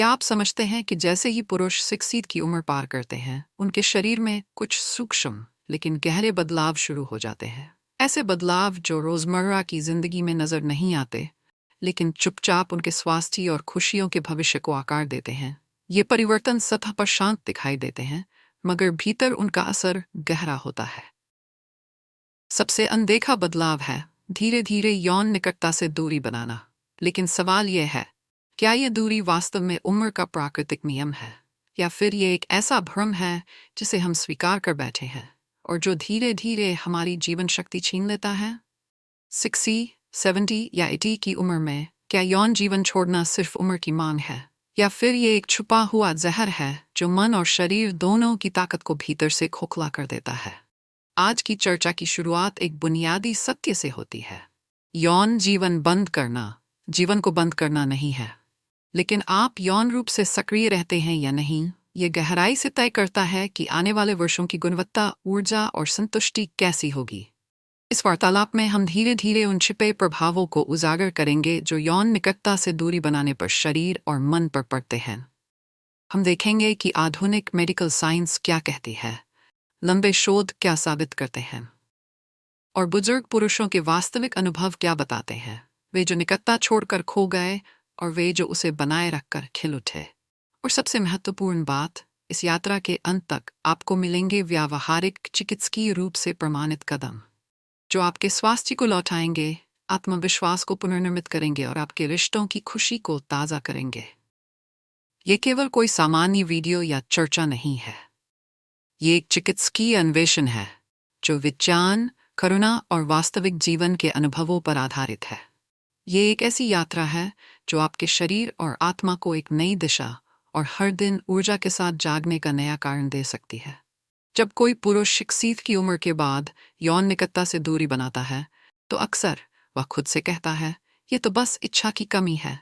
क्या आप समझते हैं कि जैसे ही पुरुष 60 की उम्र पार करते हैं, उनके शरीर में कुछ सूक्ष्म लेकिन गहरे बदलाव शुरू हो जाते हैं। ऐसे बदलाव जो रोजमर्रा की जिंदगी में नजर नहीं आते, लेकिन चुपचाप उनके स्वास्थ्य और खुशियों के भविष्य को आकार देते हैं। ये परिवर्तन सतह पर शांत दिखाई देते हैं, मगर भीतर उनका असर गहरा होता है। सबसे अनदेखा बदलाव है धीरे धीरे यौन निकटता से दूरी बनाना। लेकिन सवाल यह है, क्या यह दूरी वास्तव में उम्र का प्राकृतिक नियम है, या फिर यह एक ऐसा भ्रम है जिसे हम स्वीकार कर बैठे हैं और जो धीरे धीरे हमारी जीवन शक्ति छीन लेता है? 60, 70 या 80 की उम्र में क्या यौन जीवन छोड़ना सिर्फ उम्र की मांग है, या फिर ये एक छुपा हुआ जहर है जो मन और शरीर दोनों की ताकत को भीतर से खोखला कर देता है? आज की चर्चा की शुरुआत एक बुनियादी सत्य से होती है। यौन जीवन को बंद करना नहीं है, लेकिन आप यौन रूप से सक्रिय रहते हैं या नहीं, ये गहराई से तय करता है कि आने वाले वर्षों की गुणवत्ता, ऊर्जा और संतुष्टि कैसी होगी। इस वार्तालाप में हम धीरे धीरे उन छिपे प्रभावों को उजागर करेंगे जो यौन निकटता से दूरी बनाने पर शरीर और मन पर पड़ते हैं। हम देखेंगे कि आधुनिक मेडिकल साइंस क्या कहती है, लंबे शोध क्या साबित करते हैं, और बुजुर्ग पुरुषों के वास्तविक अनुभव क्या बताते हैं, वे जो निकटता छोड़कर खो गए और वे जो उसे बनाए रखकर खिल उठे। और सबसे महत्वपूर्ण बात, इस यात्रा के अंत तक आपको मिलेंगे व्यावहारिक चिकित्सकीय रूप से प्रमाणित कदम जो आपके स्वास्थ्य को लौटाएंगे, आत्मविश्वास को पुनर्निर्मित करेंगे और आपके रिश्तों की खुशी को ताज़ा करेंगे। ये केवल कोई सामान्य वीडियो या चर्चा नहीं है, ये एक चिकित्सकीय अन्वेषण है जो विज्ञान, करुणा और वास्तविक जीवन के अनुभवों पर आधारित है। ये एक ऐसी यात्रा है जो आपके शरीर और आत्मा को एक नई दिशा और हर दिन ऊर्जा के साथ जागने का नया कारण दे सकती है। जब कोई पुरुष 60 की उम्र के बाद यौन निकटता से दूरी बनाता है, तो अक्सर वह खुद से कहता है, ये तो बस इच्छा की कमी है,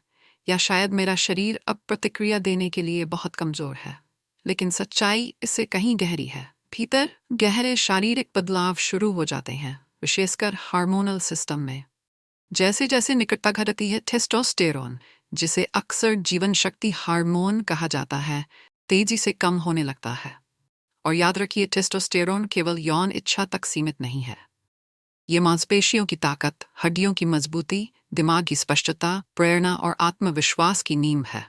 या शायद मेरा शरीर अब प्रतिक्रिया देने के लिए बहुत कमजोर है। लेकिन सच्चाई इससे कहीं गहरी है। भीतर गहरे शारीरिक बदलाव शुरू हो जाते हैं, विशेषकर हार्मोनल सिस्टम में। जैसे जैसे निकटता घटती है, टेस्टोस्टेरोन, जिसे अक्सर जीवन शक्ति हार्मोन कहा जाता है, तेजी से कम होने लगता है। और याद रखिए, टेस्टोस्टेरोन केवल यौन इच्छा तक सीमित नहीं है। ये मांसपेशियों की ताकत, हड्डियों की मजबूती, दिमाग की स्पष्टता, प्रेरणा और आत्मविश्वास की नींव है।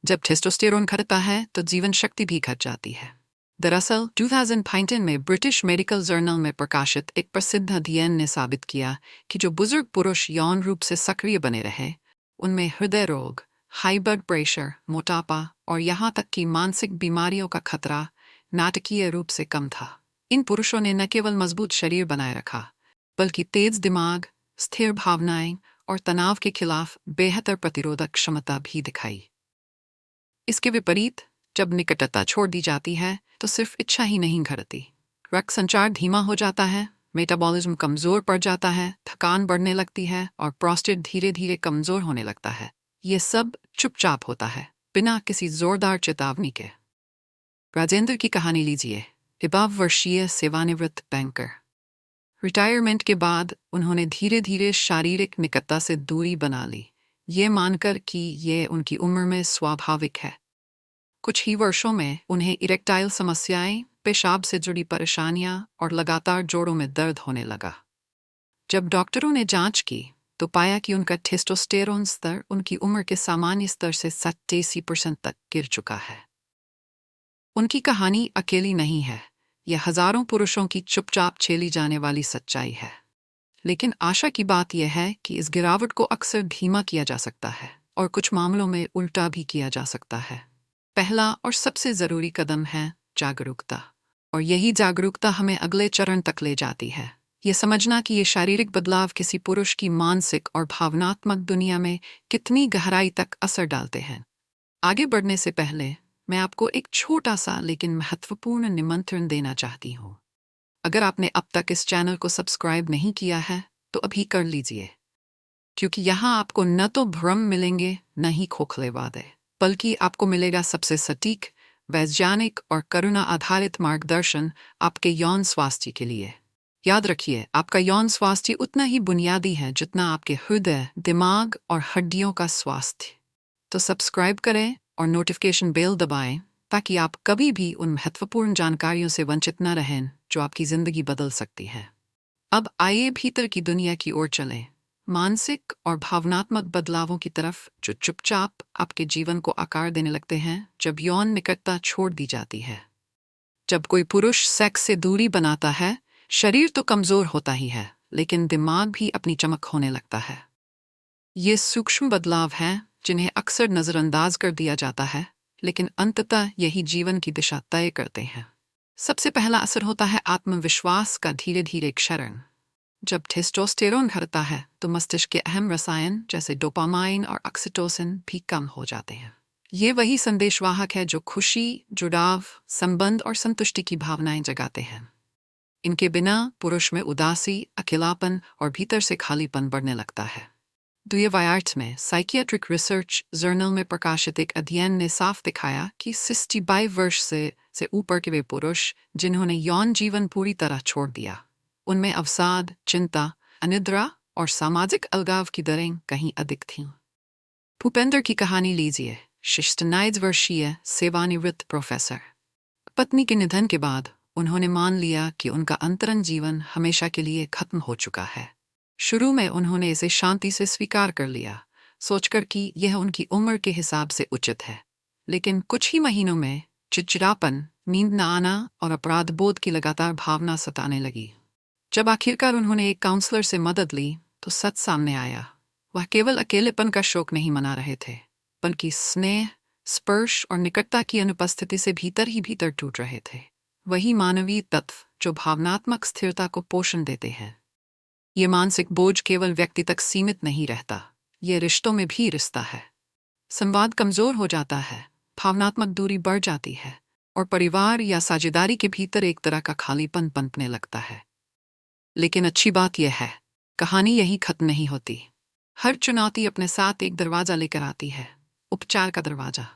जब टेस्टोस्टेरोन घटता है तो जीवन शक्ति भी घट जाती है। दरअसल 2015 में ब्रिटिश मेडिकल जर्नल में प्रकाशित एक प्रसिद्ध अध्ययन ने साबित किया कि जो बुजुर्ग पुरुष यौन रूप से सक्रिय बने रहे, उनमें हृदय रोग, हाई ब्लड प्रेशर, मोटापा और यहाँ तक कि मानसिक बीमारियों का खतरा नाटकीय रूप से कम था। इन पुरुषों ने न केवल मजबूत शरीर बनाए रखा, बल्कि तेज दिमाग, स्थिर भावनाएं और तनाव के खिलाफ बेहतर प्रतिरोधक क्षमता भी दिखाई। इसके विपरीत, जब निकटता छोड़ दी जाती है तो सिर्फ इच्छा ही नहीं घटती, रक्त संचार धीमा हो जाता है, मेटाबॉलिज्म कमजोर पड़ जाता है, थकान बढ़ने लगती है और प्रोस्टेट धीरे धीरे कमजोर होने लगता है। ये सब चुपचाप होता है, बिना किसी जोरदार चेतावनी के। राजेंद्र की कहानी लीजिए। 52 वर्षीय सेवानिवृत्त बैंकर। रिटायरमेंट के बाद उन्होंने धीरे धीरे शारीरिक निकटता से दूरी बना ली, ये मानकर कि ये उनकी उम्र में स्वाभाविक है। कुछ ही वर्षों में उन्हें इरेक्टाइल समस्याएं, पेशाब से जुड़ी परेशानियां और लगातार जोड़ों में दर्द होने लगा। जब डॉक्टरों ने जांच की तो पाया कि उनका टेस्टोस्टेरोन स्तर उनकी उम्र के सामान्य स्तर से 87% तक गिर चुका है। उनकी कहानी अकेली नहीं है, यह हजारों पुरुषों की चुपचाप झेली जाने वाली सच्चाई है। लेकिन आशा की बात यह है कि इस गिरावट को अक्सर धीमा किया जा सकता है और कुछ मामलों में उल्टा भी किया जा सकता है। पहला और सबसे जरूरी कदम है जागरूकता, और यही जागरूकता हमें अगले चरण तक ले जाती है। ये समझना कि ये शारीरिक बदलाव किसी पुरुष की मानसिक और भावनात्मक दुनिया में कितनी गहराई तक असर डालते हैं। आगे बढ़ने से पहले मैं आपको एक छोटा सा लेकिन महत्वपूर्ण निमंत्रण देना चाहती हूँ। अगर आपने अब तक इस चैनल को सब्सक्राइब नहीं किया है तो अभी कर लीजिए, क्योंकि यहाँ आपको न तो भ्रम मिलेंगे न ही खोखले वादे, बल्कि आपको मिलेगा सबसे सटीक, वैज्ञानिक और करुणा आधारित मार्गदर्शन आपके यौन स्वास्थ्य के लिए। याद रखिए, आपका यौन स्वास्थ्य उतना ही बुनियादी है जितना आपके हृदय, दिमाग और हड्डियों का स्वास्थ्य। तो सब्सक्राइब करें और नोटिफिकेशन बेल दबाएं ताकि आप कभी भी उन महत्वपूर्ण जानकारियों से वंचित न रहें जो आपकी ज़िंदगी बदल सकती है। अब आइए भीतर की दुनिया की ओर चलें, मानसिक और भावनात्मक बदलावों की तरफ जो चुपचाप आपके जीवन को आकार देने लगते हैं जब यौन निकटता छोड़ दी जाती है। जब कोई पुरुष सेक्स से दूरी बनाता है, शरीर तो कमज़ोर होता ही है, लेकिन दिमाग भी अपनी चमक खोने लगता है। ये सूक्ष्म बदलाव हैं जिन्हें अक्सर नज़रअंदाज कर दिया जाता है, लेकिन अंततः यही जीवन की दिशा तय करते हैं। सबसे पहला असर होता है आत्मविश्वास का धीरे धीरे क्षरण। जब टेस्टोस्टेरोन घटता है तो मस्तिष्क के अहम रसायन जैसे डोपामाइन और ऑक्सीटोसिन भी कम हो जाते हैं। ये वही संदेशवाहक है जो खुशी, जुड़ाव, संबंध और संतुष्टि की भावनाएं जगाते हैं। इनके बिना पुरुष में उदासी, अकेलापन और भीतर से खालीपन बढ़ने लगता है। 2008 में साइकियाट्रिक रिसर्च जर्नल में प्रकाशित एक अध्ययन ने साफ दिखाया कि 62 वर्ष से ऊपर के वे पुरुष जिन्होंने यौन जीवन पूरी तरह छोड़ दिया, उनमें अवसाद, चिंता, अनिद्रा और सामाजिक अलगाव की दरें कहीं अधिक थीं। भूपेंद्र की कहानी लीजिए। 69 वर्षीय सेवानिवृत्त प्रोफेसर। पत्नी के निधन के बाद उन्होंने मान लिया कि उनका अंतरंग जीवन हमेशा के लिए खत्म हो चुका है। शुरू में उन्होंने इसे शांति से स्वीकार कर लिया, सोचकर कि यह उनकी उम्र के हिसाब से उचित है। लेकिन कुछ ही महीनों में चिड़चिड़ापन, नींद न आना और अपराध बोध की लगातार भावना सताने लगी। जब आखिरकार उन्होंने एक काउंसलर से मदद ली तो सच सामने आया। वह केवल अकेलेपन का शोक नहीं मना रहे थे, बल्कि स्नेह, स्पर्श और निकटता की अनुपस्थिति से भीतर ही भीतर टूट रहे थे। वही मानवीय तत्व जो भावनात्मक स्थिरता को पोषण देते हैं। ये मानसिक बोझ केवल व्यक्ति तक सीमित नहीं रहता, ये रिश्तों में भी रिश्ता है। संवाद कमजोर हो जाता है, भावनात्मक दूरी बढ़ जाती है और परिवार या साझेदारी के भीतर एक तरह का खालीपन पनपने लगता है। लेकिन अच्छी बात यह है, कहानी यही खत्म नहीं होती। हर चुनौती अपने साथ एक दरवाजा लेकर आती है, उपचार का दरवाजा।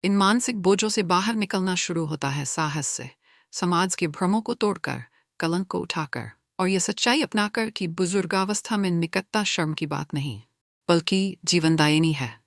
इन मानसिक बोझों से बाहर निकलना शुरू होता है साहस से, समाज के भ्रमों को तोड़कर, कलंक को उठाकर और यह सच्चाई अपनाकर कि बुजुर्गावस्था में निकटता शर्म की बात नहीं, बल्कि जीवनदायिनी है।